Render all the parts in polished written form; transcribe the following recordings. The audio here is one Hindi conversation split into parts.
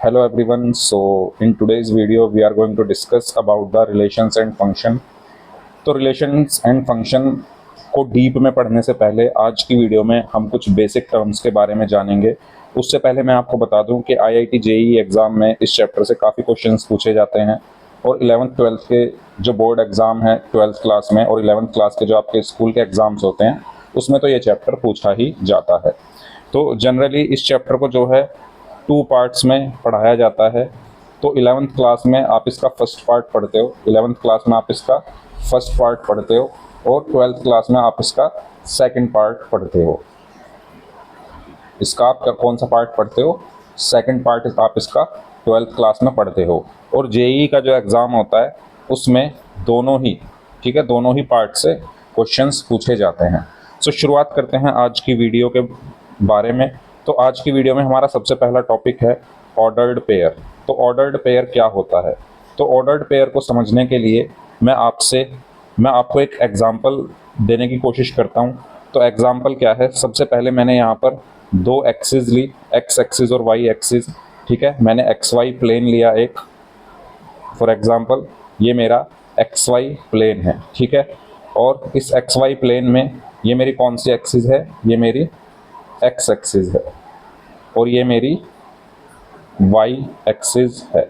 Hello everyone. So in today's video we are going to discuss about the relations and function. तो रिलेशंस एंड फंक्शन को डीप में पढ़ने से पहले आज की वीडियो में हम कुछ बेसिक टर्म्स के बारे में जानेंगे। उससे पहले मैं आपको बता दूं कि आईआईटी जेईई एग्ज़ाम में इस चैप्टर से काफ़ी क्वेश्चंस पूछे जाते हैं और 11th 12th के जो बोर्ड एग्ज़ाम है 12th क्लास में और 11th क्लास के जो आपके स्कूल के एग्ज़ाम्स होते हैं उसमें तो ये चैप्टर पूछा ही जाता है। तो जनरली इस चैप्टर को जो है 2 पार्ट्स में पढ़ाया जाता है। तो 11th क्लास में आप इसका फर्स्ट पार्ट पढ़ते हो, 11th क्लास में आप इसका फर्स्ट पार्ट पढ़ते हो और 12th क्लास में आप इसका सेकंड पार्ट पढ़ते हो। इसका आप कौन सा पार्ट पढ़ते हो? सेकंड पार्ट आप इसका 12th क्लास में पढ़ते हो। और जेईई का जो एग्ज़ाम होता है उसमें दोनों ही, ठीक है, दोनों ही पार्ट से क्वेश्चंस पूछे जाते हैं। सो शुरुआत करते हैं आज की वीडियो के बारे में। तो आज की वीडियो में हमारा सबसे पहला टॉपिक है ऑर्डर्ड पेयर। तो ऑर्डर्ड पेयर क्या होता है? तो ऑर्डर्ड पेयर को समझने के लिए मैं आपको एक एग्जांपल देने की कोशिश करता हूं। तो एग्जांपल क्या है? सबसे पहले मैंने यहाँ पर 2 एक्सिस ली, एक्स एक्सिस और वाई एक्सिस, ठीक है। मैंने एक्स वाई प्लेन लिया एक, फॉर एग्जांपल ये मेरा एक्स वाई प्लेन है, ठीक है। और इस एक्स वाई प्लेन में ये मेरी कौन सी एक्सिस है? ये मेरी एक्स एक्सिस है और ये मेरी वाई एक्सिस है।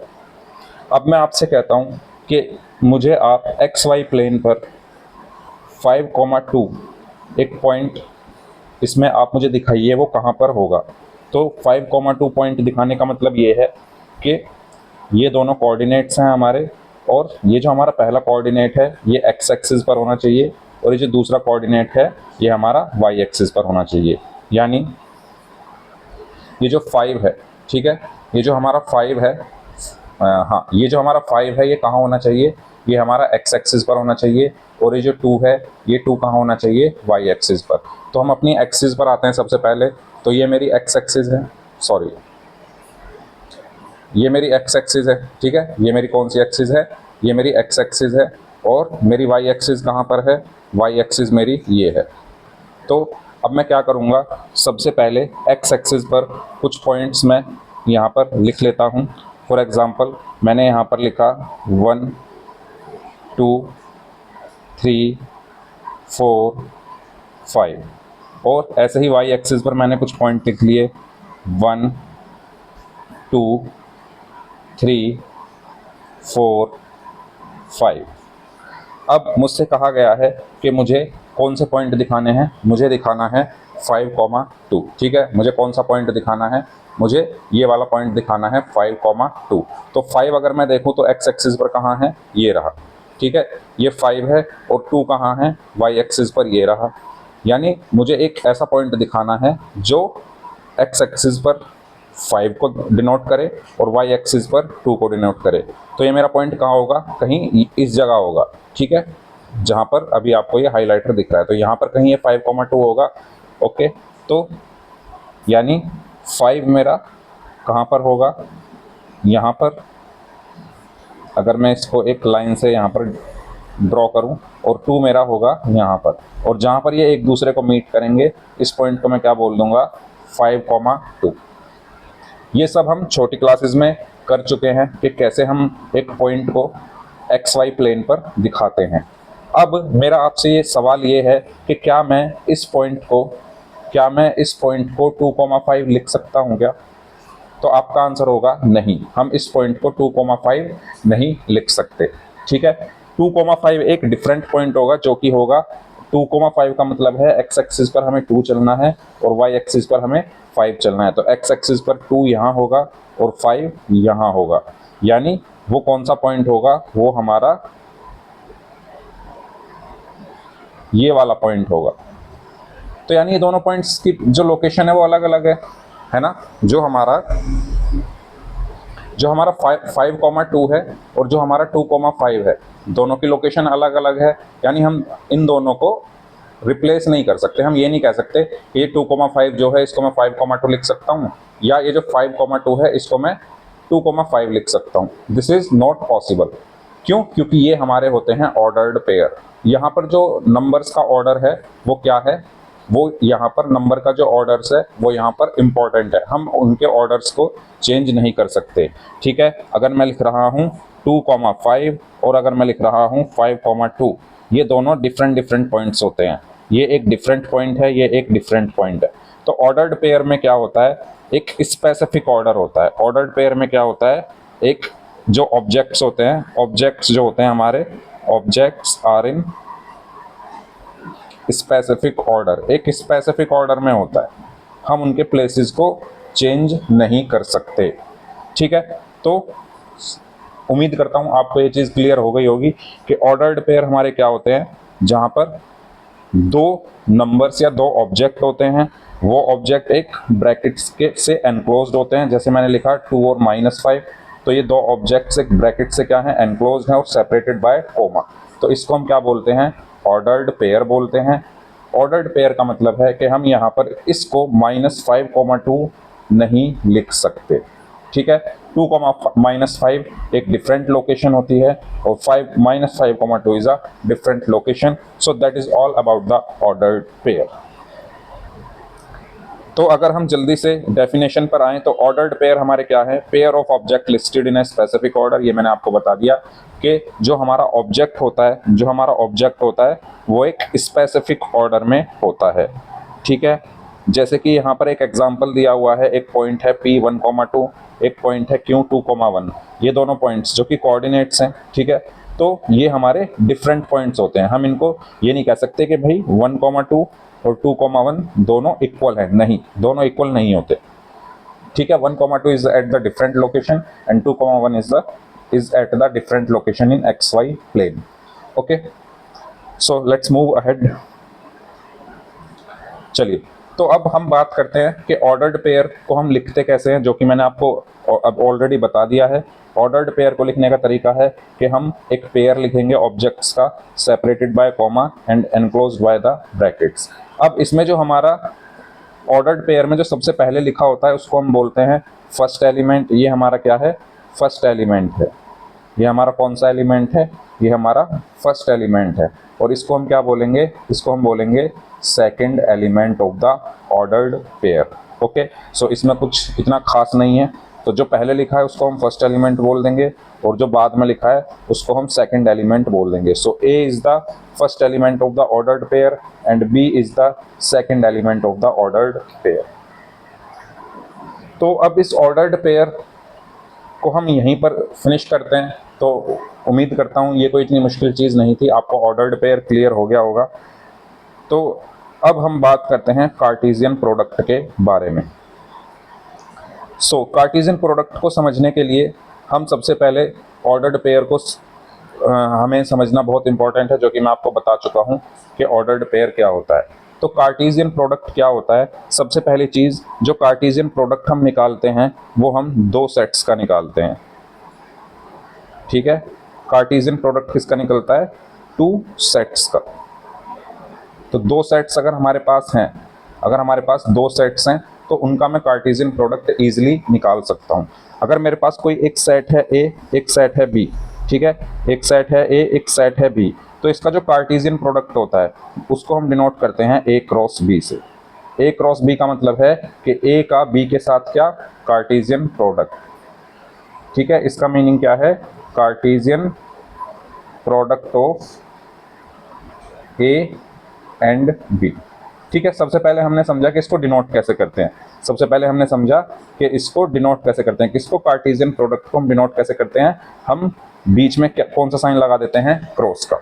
अब मैं आपसे कहता हूँ कि मुझे आप एक्स वाई प्लेन पर 5,2 एक पॉइंट इसमें आप मुझे दिखाइए वो कहाँ पर होगा। तो 5,2 पॉइंट दिखाने का मतलब ये है कि ये दोनों कोऑर्डिनेट्स हैं हमारे और ये जो हमारा पहला कोऑर्डिनेट है ये एक्स एक्सिस पर होना चाहिए और ये जो दूसरा कोऑर्डिनेट है ये हमारा वाई एक्सिस पर होना चाहिए। यानी ये जो 5 है, ठीक है, ये जो हमारा 5 है, हाँ, ये जो हमारा 5 है ये कहाँ होना चाहिए? ये हमारा एक्स एक्सिस पर होना चाहिए। और ये जो 2 है ये 2 कहाँ होना चाहिए? वाई एक्सिस पर। तो हम अपनी एक्सिस पर आते हैं सबसे पहले। तो ये मेरी एक्स एक्सिस है, सॉरी, ये मेरी एक्स एक्सिस है, ठीक है। ये मेरी कौन सी एक्सिस है? ये मेरी एक्स एक्सिस है। और मेरी वाई एक्सिस कहाँ पर है? वाई एक्सिस मेरी ये है। तो अब मैं क्या करूँगा, सबसे पहले एक्स एक्सिस पर कुछ पॉइंट्स मैं यहाँ पर लिख लेता हूँ। फॉर एग्ज़ाम्पल मैंने यहाँ पर लिखा 1 2 3 4 5 और ऐसे ही वाई एक्सिस पर मैंने कुछ पॉइंट लिख लिए 1 2 3 4 5। अब मुझसे कहा गया है कि मुझे कौन से पॉइंट दिखाने हैं? मुझे दिखाना है 5,2, ठीक है। मुझे कौन सा पॉइंट दिखाना है? मुझे ये वाला पॉइंट दिखाना है 5,2। तो 5 अगर मैं देखूं तो एक्स एक्सिस पर कहाँ है? ये रहा, ठीक है। ये 5 है और 2 कहाँ है? वाई एक्सिस पर ये रहा। यानी मुझे एक ऐसा पॉइंट दिखाना है जो एक्स एक्सिस पर 5 को डिनोट करे और वाई एक्सिस पर 2 को डिनोट करे। तो ये मेरा पॉइंट कहाँ होगा? कहीं इस जगह होगा, ठीक है, जहाँ पर अभी आपको ये हाइलाइटर दिख रहा है। तो यहाँ पर कहीं ये 5,2 होगा, ओके। तो यानी 5 मेरा कहाँ पर होगा? यहाँ पर। अगर मैं इसको एक लाइन से यहाँ पर ड्रॉ करूँ और 2 मेरा होगा यहाँ पर। और जहाँ पर ये एक दूसरे को मीट करेंगे इस पॉइंट को मैं क्या बोल दूँगा? 5,2। ये सब हम छोटी क्लासेस में कर चुके हैं कि कैसे हम एक पॉइंट को एक्स वाई प्लेन पर दिखाते हैं। अब मेरा आपसे ये सवाल ये है कि क्या मैं इस पॉइंट को 2,5 लिख सकता हूँ क्या? तो आपका आंसर होगा नहीं, हम इस पॉइंट को 2,5 नहीं लिख सकते, ठीक है। 2,5 एक डिफरेंट पॉइंट होगा जो कि होगा 2,5 का मतलब है एक्स एक्सिस पर हमें 2 चलना है और वाई एक्सिस पर हमें 5 चलना है। तो एक्स एक्सिस पर 2 यहाँ होगा और 5 यहाँ होगा। यानी वो कौन सा पॉइंट होगा? वो हमारा ये वाला पॉइंट होगा। तो यानी ये दोनों पॉइंट्स की जो लोकेशन है वो अलग अलग है ना। जो हमारा 5,2 है और जो हमारा 2,5 है, दोनों की लोकेशन अलग अलग है। यानी हम इन दोनों को रिप्लेस नहीं कर सकते। हम ये नहीं कह सकते कि ये 2,5 जो है इसको मैं 5,2 लिख सकता हूँ या ये जो 5,2 है इसको मैं 2,5 लिख सकता हूँ। This is not possible. क्यों? क्योंकि ये हमारे होते हैं ऑर्डर्ड पेयर। यहाँ पर जो नंबर्स का ऑर्डर है वो क्या है? वो यहाँ पर नंबर का जो ऑर्डर्स है वो यहाँ पर इम्पोर्टेंट है, हम उनके ऑर्डर्स को चेंज नहीं कर सकते। ठीक है, अगर मैं लिख रहा हूँ 2,5 और अगर मैं लिख रहा हूँ 5,2, ये दोनों डिफरेंट पॉइंट्स होते हैं। ये एक डिफरेंट पॉइंट है, ये एक डिफरेंट पॉइंट है। तो ऑर्डर्ड पेयर में क्या होता है, एक स्पेसिफिक ऑर्डर होता है। ऑर्डर्ड पेयर में क्या होता है, एक जो ऑब्जेक्ट्स होते हैं, ऑब्जेक्ट्स जो होते हैं हमारे, objects are in specific order, एक स्पेसिफिक ऑर्डर में होता है, हम उनके प्लेसेस को चेंज नहीं कर सकते। ठीक है, तो उम्मीद करता हूं आपको ये चीज़ क्लियर हो गई होगी कि ऑर्डर्ड पेयर हमारे क्या होते हैं, जहां पर दो नंबर्स या दो ऑब्जेक्ट होते हैं, वो ऑब्जेक्ट एक ब्रैकेट्स के से एनक्लोज्ड होते हैं। जैसे मैंने लिखा 2 और -5, तो ये दो ऑब्जेक्ट्स एक ब्रैकेट से क्या है, एनक्लोज्ड है और सेपरेटेड बाय कोमा। तो इसको हम क्या बोलते हैं, ऑर्डर्ड पेयर बोलते हैं। ऑर्डर्ड पेयर का मतलब है कि हम यहाँ पर इसको -5,2 नहीं लिख सकते। ठीक है, 2, -5 एक डिफरेंट लोकेशन होती है और 5 is a different location. So that is all about the ordered pair. तो अगर हम जल्दी से डेफिनेशन पर आएँ तो ऑर्डर्ड पेयर हमारे क्या है, pair of object listed in a specific order. ये मैंने आपको बता दिया कि जो हमारा ऑब्जेक्ट होता है वो एक स्पेसिफिक ऑर्डर में होता है। ठीक है, जैसे कि यहाँ पर एक एग्जांपल दिया हुआ है, एक पॉइंट है P1,2, एक पॉइंट है Q2,1। ये दोनों पॉइंट्स जो कि कोऑर्डिनेट्स हैं। ठीक है, तो ये हमारे डिफरेंट पॉइंट्स होते हैं। हम इनको ये नहीं कह सकते कि भाई 1,2 और 2,1 दोनों इक्वल हैं, नहीं, दोनों इक्वल नहीं होते। ठीक है, 1,2 is at the different location and 2,1 is at the different location in XY plane. Okay, so let's move ahead. चलिए, तो अब हम बात करते हैं कि ऑर्डर्ड पेयर को हम लिखते कैसे हैं, जो कि मैंने आपको अब ऑलरेडी बता दिया है। ऑर्डर्ड पेयर को लिखने का तरीका है कि हम एक पेयर लिखेंगे ऑब्जेक्ट्स का, separated by comma and enclosed by the brackets. अब इसमें जो हमारा ऑर्डर्ड पेयर में जो सबसे पहले लिखा होता है उसको हम बोलते हैं फर्स्ट एलिमेंट। ये हमारा क्या है, फर्स्ट एलिमेंट है। ये हमारा कौन सा एलिमेंट है, ये हमारा फर्स्ट एलिमेंट है। और इसको हम क्या बोलेंगे, इसको हम बोलेंगे second element of the ordered pair. Okay, so इसमें कुछ इतना खास नहीं है। तो जो पहले लिखा है उसको हम फर्स्ट एलिमेंट बोल देंगे और जो बाद में लिखा है उसको हम सेकंड एलिमेंट बोल देंगे। सो A is the first element of the ordered pair and B is the second element of the ordered pair. तो अब इस ऑर्डर्ड पेयर को हम यहीं पर फिनिश करते हैं। तो उम्मीद करता हूँ ये कोई इतनी मुश्किल चीज़ नहीं थी, आपको ऑर्डर्ड पेयर क्लियर हो गया होगा। तो अब हम बात करते हैं कार्टेशियन प्रोडक्ट के बारे में। कार्टेशियन प्रोडक्ट को समझने के लिए हम सबसे पहले ऑर्डर्ड पेयर को हमें समझना बहुत इंपॉर्टेंट है, जो कि मैं आपको बता चुका हूँ कि ऑर्डर्ड पेयर क्या होता है। तो कार्टेशियन प्रोडक्ट क्या होता है, सबसे पहली चीज़ जो कार्टेशियन प्रोडक्ट हम निकालते हैं वो हम दो सेट्स का निकालते हैं। ठीक है, कार्टेशियन प्रोडक्ट किसका निकलता है, 2 सेट्स का। तो 2 सेट्स अगर हमारे पास हैं, अगर हमारे पास 2 सेट्स हैं तो उनका मैं कार्टेशियन प्रोडक्ट ईजिली निकाल सकता हूँ। अगर मेरे पास कोई एक सेट है A, एक सेट है B, ठीक है, एक सेट है A, एक सेट है B, तो इसका जो कार्टेशियन प्रोडक्ट होता है उसको हम डिनोट करते हैं A क्रॉस B से। A क्रॉस B का मतलब है कि A का B के साथ क्या, कार्टेशियन प्रोडक्ट। ठीक है, इसका मीनिंग क्या है, Cartesian product of A and B। ठीक है, सबसे पहले हमने समझा कि इसको डिनोट कैसे करते हैं। सबसे पहले हमने समझा कि इसको डिनोट कैसे करते हैं, किसको, कार्टेशियन प्रोडक्ट को हम डिनोट कैसे करते हैं, हम बीच में कौन सा साइन लगा देते हैं, क्रॉस का।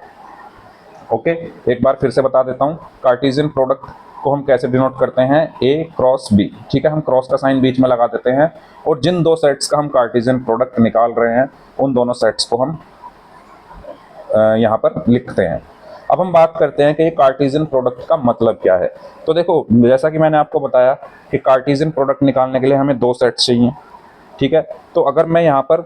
ओके, एक बार फिर से बता देता हूँ, कार्टेशियन प्रोडक्ट को हम कैसे डिनोट करते हैं, A क्रॉस B। ठीक है, हम क्रॉस का साइन बीच में लगा देते हैं और जिन 2 सेट्स का हम कार्टेशियन प्रोडक्ट निकाल रहे हैं उन दोनों सेट्स को हम यहाँ पर लिखते हैं। अब हम बात करते हैं कि ये कार्टेशियन प्रोडक्ट का मतलब क्या है। तो देखो, जैसा कि मैंने आपको बताया कि कार्टेशियन प्रोडक्ट निकालने के लिए हमें 2 सेट्स चाहिए। ठीक है, तो अगर मैं यहाँ पर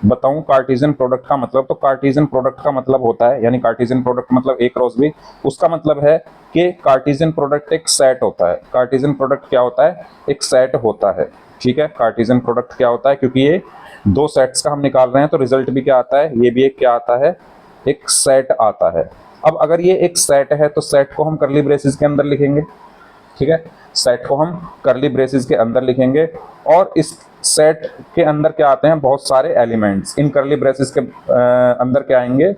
बताऊं कार्टेशियन प्रोडक्ट का मतलब, तो कार्टेशियन प्रोडक्ट का मतलब होता है, यानी कार्टेशियन प्रोडक्ट मतलब A क्रॉस B, उसका मतलब है कि कार्टेशियन प्रोडक्ट एक सेट होता है। कार्टेशियन प्रोडक्ट क्या होता है, एक सेट होता है। ठीक है, कार्टेशियन प्रोडक्ट क्या होता है, क्योंकि ये 2 सेट्स का हम निकाल रहे हैं तो रिजल्ट भी क्या आता है, ये भी एक क्या आता है, एक सेट आता है। अब अगर ये एक सेट है तो सेट को हम कर्ली ब्रेसेस के अंदर लिखेंगे। ठीक है। सेट को हम करली ब्रेसेस के अंदर लिखेंगे और इस सेट के अंदर क्या आते हैं, बहुत सारे एलिमेंट्स। इन करली ब्रेसेस के अंदर क्या आएंगे,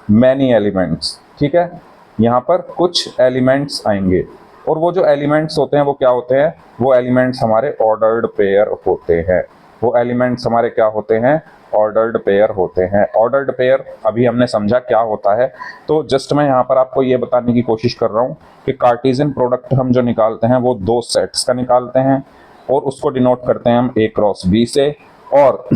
मैनी एलिमेंट्स, ठीक है। यहाँ पर कुछ एलिमेंट्स आएंगे और वो जो एलिमेंट्स होते हैं वो क्या होते हैं, वो एलिमेंट्स हमारे ऑर्डर्ड पेयर होते हैं। वो एलिमेंट्स हमारे क्या होते हैं, ऑर्डर्ड पेयर होते हैं। ऑर्डर्ड पेयर अभी हमने समझा क्या होता है। तो जस्ट मैं यहाँ पर आपको ये बताने की कोशिश कर रहा हूँ कि कार्टेशियन प्रोडक्ट हम जो निकालते हैं वो दो सेट्स का निकालते हैं और उसको डिनोट करते हैं हम A क्रॉस B से। और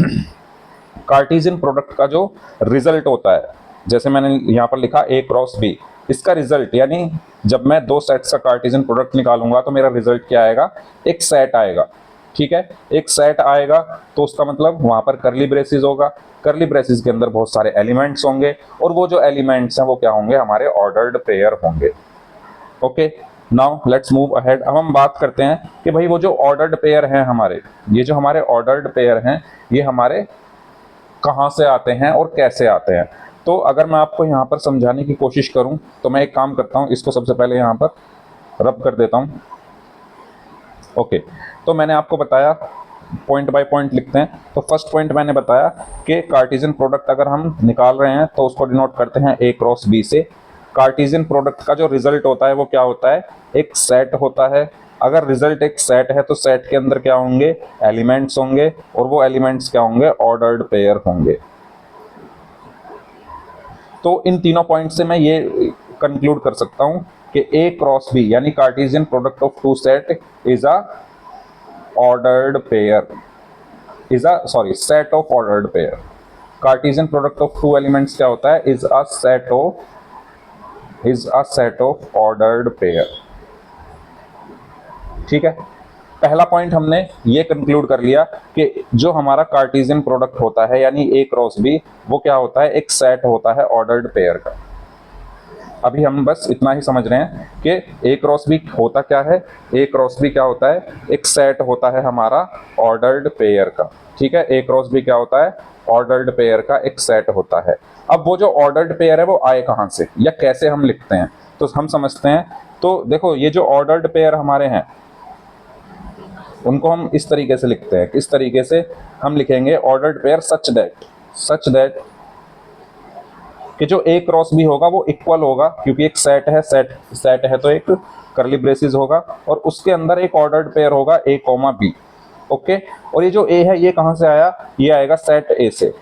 कार्टेशियन प्रोडक्ट का जो रिजल्ट होता है, जैसे मैंने यहाँ पर लिखा A क्रॉस B, इसका रिजल्ट यानी जब मैं दो सेट्स का कार्टेशियन प्रोडक्ट निकालूंगा तो मेरा रिजल्ट क्या आएगा, एक सेट आएगा, ठीक है। एक सेट आएगा तो उसका मतलब वहां पर करली ब्रेसेस होगा, करली ब्रेसेस के अंदर बहुत सारे एलिमेंट्स होंगे और वो जो एलिमेंट्स हैं वो क्या होंगे, हमारे ऑर्डर्ड पेयर होंगे। Okay, now let's move ahead. अब हम बात करते हैं कि भाई वो जो ऑर्डर्ड पेयर हैं हमारे, ये जो हमारे ऑर्डर्ड पेयर हैं ये हमारे कहाँ से आते हैं और कैसे आते हैं। तो अगर मैं आपको यहाँ पर समझाने की कोशिश करूँ तो मैं एक काम करता हूँ, इसको सबसे पहले यहाँ पर रब कर देता हूँ। ओके, तो मैंने आपको बताया, पॉइंट बाय पॉइंट लिखते हैं। तो फर्स्ट पॉइंट मैंने बताया कि कार्टेशियन प्रोडक्ट अगर हम निकाल रहे हैं तो उसको डिनोट करते हैं A क्रॉस B से। कार्टेशियन प्रोडक्ट का जो रिजल्ट होता है वो क्या होता है, एक सेट होता है। अगर रिजल्ट एक सेट है तो सेट के अंदर क्या होंगे, एलिमेंट्स होंगे और वो एलिमेंट्स क्या होंगे, ऑर्डर्ड पेयर होंगे। तो इन तीनों पॉइंट से मैं ये कंक्लूड कर सकता हूं कि A क्रॉस B यानी Cartesian product of two set is a ordered pair, is a sorry set of ordered pair. Cartesian product of two elements क्या होता है, is a set of ordered pair, ठीक है। पहला पॉइंट हमने ये कंक्लूड कर लिया कि जो हमारा कार्टेशियन प्रोडक्ट होता है यानी A क्रॉस B वो क्या होता है, एक सेट होता है ऑर्डर्ड पेयर का। अभी हम बस इतना ही समझ रहे हैं कि A क्रॉस B होता क्या है। A क्रॉस B क्या होता है, एक सेट होता है हमारा ऑर्डर्ड पेयर का, ठीक है। A क्रॉस B क्या होता है, ऑर्डर्ड पेयर का एक सेट होता है। अब वो जो ऑर्डर्ड पेयर है वो आए कहाँ से या कैसे हम लिखते हैं, तो हम समझते हैं। तो देखो ये जो ऑर्डर्ड पेयर हमारे हैं उनको हम इस तरीके से लिखते हैं। किस तरीके से हम लिखेंगे, ऑर्डर्ड पेयर सच दैट कि जो A क्रॉस B होगा वो इक्वल होगा, क्योंकि एक सेट है तो एक करली ब्रेसेस होगा और उसके अंदर एक ऑर्डर्ड पेयर होगा A कॉमा B। ओके, और ये जो A है ये कहां से आया, ये आएगा सेट A से,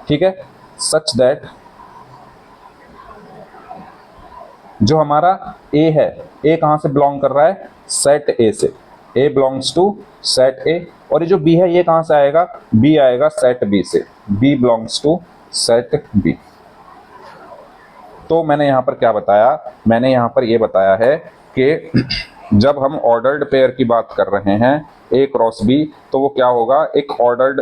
ठीक है। सच दैट जो हमारा A है, A कहां से बिलोंग कर रहा है, सेट A से। A belongs to set A। और ये जो B है ये कहां से आएगा, B आएगा सेट B से। B belongs to set B। तो मैंने यहाँ पर क्या बताया, मैंने यहाँ पर ये बताया है कि जब हम ऑर्डर्ड पेयर की बात कर रहे हैं A क्रॉस B, तो वो क्या होगा, एक ऑर्डर्ड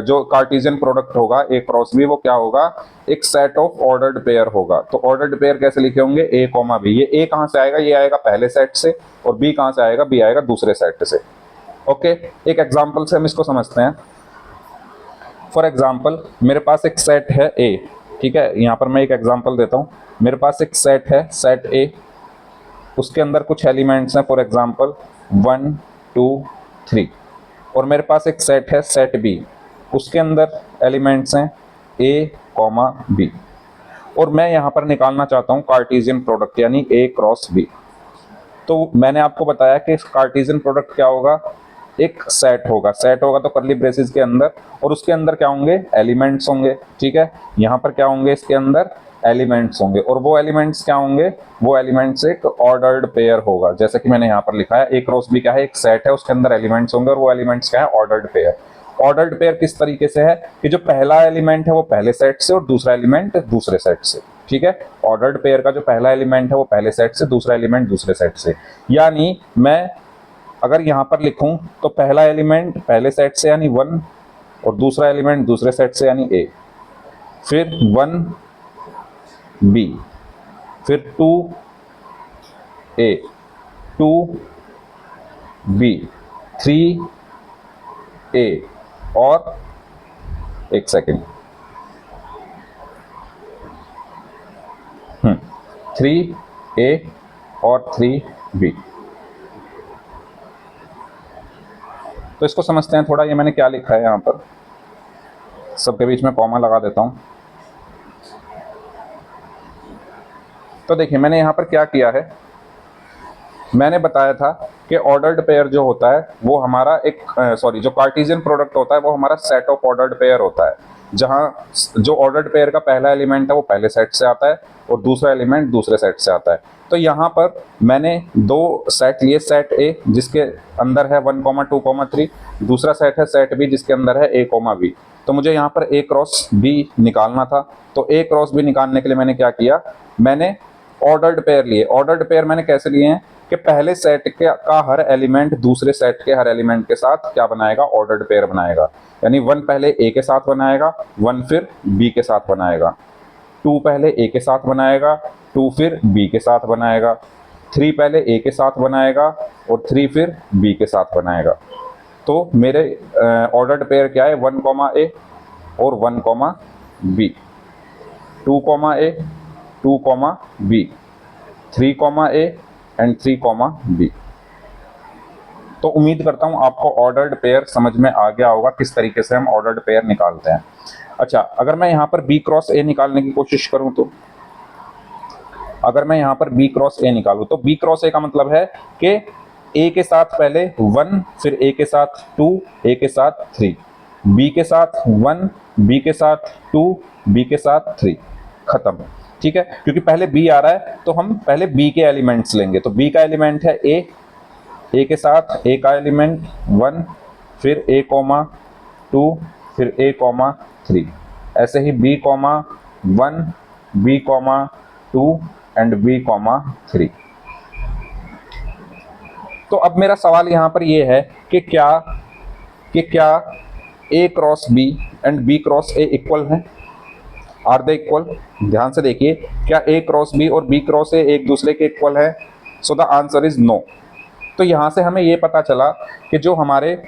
जो कार्टेशियन प्रोडक्ट होगा A क्रॉस B वो क्या होगा, एक सेट ऑफ ऑर्डर्ड पेयर होगा। तो ऑर्डर्ड पेयर कैसे लिखे होंगे, A कॉमा B। ये A कहाँ से आएगा, ये आएगा पहले सेट से, और B कहाँ से आएगा, B आएगा दूसरे सेट से। ओके, एक एग्जाम्पल से हम इसको समझते हैं। फॉर एग्जाम्पल मेरे पास एक सेट है A, ठीक है। यहाँ पर मैं एक एग्जाम्पल देता हूँ। मेरे पास एक सेट है, सेट A, उसके अंदर कुछ एलिमेंट्स हैं, फॉर एग्जांपल 1 2 3। और मेरे पास एक सेट है, सेट B, उसके अंदर एलिमेंट्स हैं A कॉमा B। और मैं यहाँ पर निकालना चाहता हूँ कार्टेशियन प्रोडक्ट यानी A क्रॉस B। तो मैंने आपको बताया कि कार्टेशियन प्रोडक्ट क्या होगा, एक सेट होगा तो करली ब्रेसेस के अंदर, और उसके अंदर क्या होंगे, एलिमेंट्स होंगे, ठीक है। यहाँ पर क्या होंगे, इसके अंदर एलिमेंट्स होंगे, और वो एलिमेंट्स क्या होंगे, वो एलिमेंट्स एक ऑर्डर्ड पेयर होगा। जैसे कि मैंने यहाँ पर लिखा है, A क्रॉस B क्या है, एक सेट है, उसके अंदर एलिमेंट्स होंगे और वो एलिमेंट्स क्या है, ऑर्डर्ड पेयर। ऑर्डर्ड पेयर किस तरीके से है कि जो पहला एलिमेंट है वो पहले सेट से और दूसरा एलिमेंट दूसरे सेट से, ठीक है। ऑर्डर्ड पेयर का जो पहला एलिमेंट है वो पहले सेट से, दूसरा एलिमेंट दूसरे सेट से। यानी मैं अगर यहाँ पर लिखूं तो पहला एलिमेंट पहले सेट से यानी 1, और दूसरा एलिमेंट दूसरे सेट से यानी A, फिर 1B, फिर 2A, 2B, 3A, और एक सेकेंड 3A और 3B। तो इसको समझते हैं थोड़ा। ये मैंने क्या लिखा है यहाँ पर, सबके बीच में कॉमा लगा देता हूँ। तो देखिए मैंने यहाँ पर क्या किया है, मैंने बताया था कि ऑर्डर्ड पेयर जो होता है वो हमारा एक जो कार्टेशियन प्रोडक्ट होता है वो हमारा सेट ऑफ ऑर्डर्ड पेयर होता है, जहाँ जो ऑर्डर्ड पेयर का पहला एलिमेंट है वो पहले सेट से आता है और दूसरा एलिमेंट दूसरे सेट से आता है। तो यहाँ पर मैंने दो सेट लिए, सेट ए जिसके अंदर है 1, 2, 3, दूसरा सेट है सेट बी जिसके अंदर है a, b। तो मुझे यहाँ पर a क्रॉस b निकालना था। तो a क्रॉस b निकालने के लिए मैंने क्या किया, मैंने ऑर्डर्ड पेयर लिए। ऑर्डर्ड पेयर मैंने कैसे लिए हैं कि पहले सेट के का हर एलिमेंट दूसरे सेट के हर एलिमेंट के साथ क्या बनाएगा, ऑर्डर्ड पेयर बनाएगा। यानी 1 पहले ए के साथ बनाएगा, 1 फिर बी के साथ बनाएगा, 2 पहले ए के साथ बनाएगा, 2 फिर बी के साथ बनाएगा, 3 पहले ए के साथ बनाएगा और 3 फिर बी के साथ बनाएगा। तो मेरे ऑर्डर्ड पेयर क्या है, 1, ए और 1, B, 2, A, 2, B, 3, A and 3, B. तो उम्मीद करता हूं आपको ऑर्डर्ड पेयर समझ में आ गया होगा किस तरीके से हम ऑर्डर्ड पेयर निकालते हैं। अच्छा, अगर मैं यहां पर बी क्रॉस ए निकालने की कोशिश करूं तो अगर मैं यहां पर बी क्रॉस ए निकालूं तो बी क्रॉस ए का मतलब है कि ए के साथ पहले 1, फिर ए के साथ 2, ए के साथ 3, बी के साथ 1, बी के साथ 2, बी के साथ 3, खत्म। ठीक है, क्योंकि पहले बी आ रहा है तो हम पहले बी के एलिमेंट्स लेंगे। तो बी का एलिमेंट है ए के साथ ए का एलिमेंट 1, फिर a, 2, फिर a, 3, ऐसे ही b, 1, b, 2 एंड b, 3। तो अब मेरा सवाल यहाँ पर ये है कि क्या a cross b and b cross a equal है? Are they equal? ध्यान से देखिए, क्या a क्रॉस b और b क्रॉस a एक दूसरे के इक्वल है? So the answer is no. तो यहाँ से हमें ये पता चला कि जो हमारे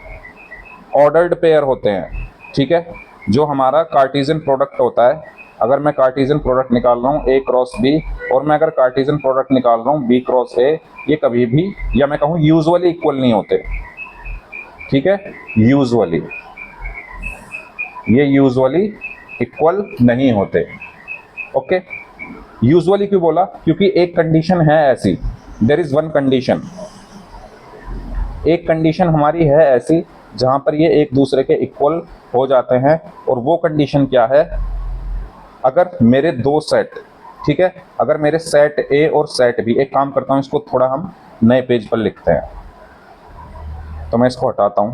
ऑर्डर्ड पेयर होते हैं, ठीक है, जो हमारा कार्टेशियन प्रोडक्ट होता है, अगर मैं कार्टेशियन प्रोडक्ट निकाल रहा हूँ a क्रॉस b और मैं अगर कार्टेशियन प्रोडक्ट निकाल रहा हूँ b क्रॉस a, ये कभी भी, या मैं कहूँ यूजुअली इक्वल नहीं होते। ठीक है, ये यूजुअली इक्वल नहीं होते। ओके, यूजुअली क्यों बोला? क्योंकि एक कंडीशन है ऐसी, देयर इज वन कंडीशन, एक कंडीशन हमारी है ऐसी जहां पर ये एक दूसरे के इक्वल हो जाते हैं। और वो कंडीशन क्या है? अगर मेरे दो सेट, ठीक है, अगर मेरे सेट ए और सेट बी, एक काम करता हूं, इसको थोड़ा हम नए पेज पर लिखते हैं। तो मैं इसको हटाता हूं।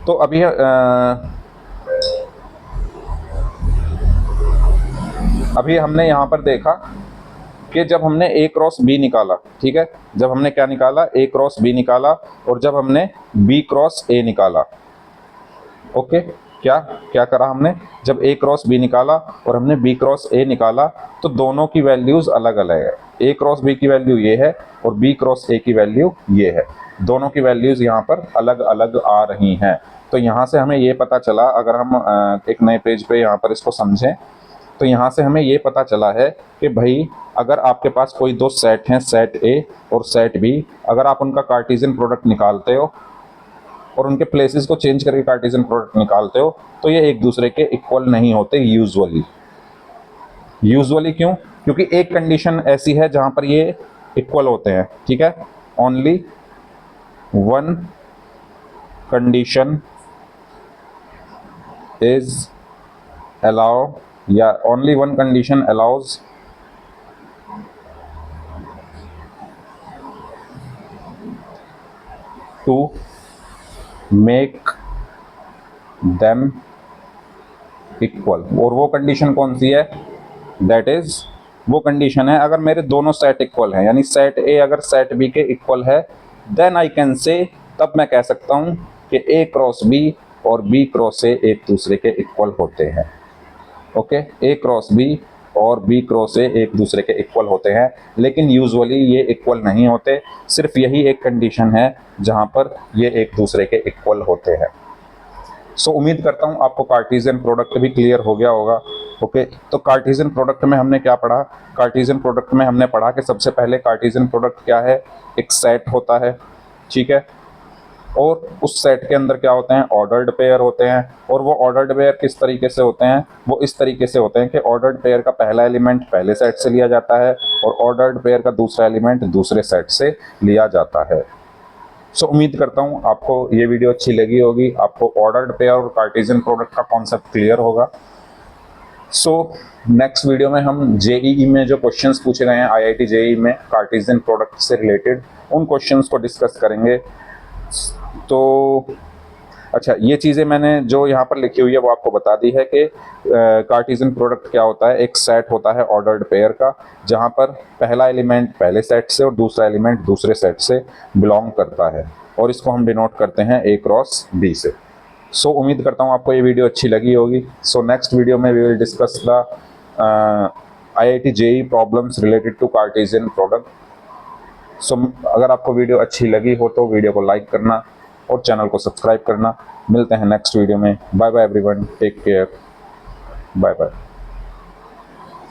तो अभी हमने यहां पर देखा कि जब हमने a क्रॉस b निकाला, ठीक है, जब हमने क्या निकाला, a क्रॉस b निकाला, और जब हमने b क्रॉस a निकाला, ओके, क्या करा हमने? जब a क्रॉस b निकाला और हमने b क्रॉस a निकाला तो दोनों की वैल्यूज अलग अलग है। a क्रॉस b की वैल्यू ये है और b क्रॉस a की वैल्यू ये है। दोनों की वैल्यूज यहाँ पर अलग अलग आ रही हैं। तो यहाँ से हमें ये पता चला, अगर हम एक नए पेज पे यहाँ पर इसको समझें, तो यहाँ से हमें ये पता चला है कि भाई अगर आपके पास कोई दो सेट हैं, सेट ए और सेट बी, अगर आप उनका कार्टेशियन प्रोडक्ट निकालते हो और उनके प्लेसेस को चेंज करके कार्टेशियन प्रोडक्ट निकालते हो, तो ये एक दूसरे के इक्वल नहीं होते यूजुअली क्यों? क्योंकि एक कंडीशन ऐसी है जहां पर ये इक्वल होते हैं। ठीक है, only one condition is allow, या only one condition allows to make them equal. और वो कंडीशन कौन सी है? दैट इज, वो कंडीशन है अगर मेरे दोनों सेट इक्वल हैं, यानी सेट ए अगर सेट बी के इक्वल है, देन आई कैन से, तब मैं कह सकता हूं कि ए क्रॉस बी और बी क्रॉस ए एक दूसरे के इक्वल होते हैं। ओके, ए क्रॉस बी और बी क्रॉस ए एक दूसरे के इक्वल होते हैं, लेकिन यूजुअली ये इक्वल नहीं होते। सिर्फ यही एक कंडीशन है जहां पर ये एक दूसरे के इक्वल होते हैं। सो उम्मीद करता हूं आपको कार्टेशियन प्रोडक्ट भी क्लियर हो गया होगा। ओके, तो कार्टेशियन प्रोडक्ट में हमने क्या पढ़ा? कार्टेशियन प्रोडक्ट में हमने पढ़ा कि सबसे पहले कार्टेशियन प्रोडक्ट क्या है? एक सेट होता है, ठीक है, और उस सेट के अंदर क्या होते हैं, ऑर्डर्ड पेयर होते हैं। और वो ऑर्डर्ड पेयर किस तरीके से होते हैं, वो इस तरीके से होते हैं कि ऑर्डर्ड पेयर का पहला एलिमेंट पहले सेट से लिया जाता है और ऑर्डर्ड पेयर का दूसरा एलिमेंट दूसरे सेट से लिया जाता है। सो उम्मीद करता हूँ आपको ये वीडियो अच्छी लगी होगी, आपको ऑर्डर्ड पेयर और कार्टेशियन प्रोडक्ट का कॉन्सेप्ट क्लियर होगा। सो नेक्स्ट वीडियो में हम जेईई में जो क्वेश्चंस पूछे गए हैं आईआईटी जेईई में कार्टेशियन प्रोडक्ट से रिलेटेड, उन क्वेश्चंस को डिस्कस करेंगे। तो अच्छा, ये चीज़ें मैंने जो यहाँ पर लिखी हुई है वो आपको बता दी है कि कार्टेशियन प्रोडक्ट क्या होता है। एक सेट होता है ऑर्डर्ड पेयर का, जहाँ पर पहला एलिमेंट पहले सेट से और दूसरा एलिमेंट दूसरे सेट से बिलोंग करता है, और इसको हम डिनोट करते हैं A क्रॉस B से। सो उम्मीद करता हूँ आपको ये वीडियो अच्छी लगी होगी। सो नेक्स्ट वीडियो में we will discuss the IIT JEE problems related to Cartesian product. So अगर आपको वीडियो अच्छी लगी हो तो वीडियो को लाइक करना और चैनल को सब्सक्राइब करना। मिलते हैं नेक्स्ट वीडियो में। Bye bye everyone, take care, bye bye.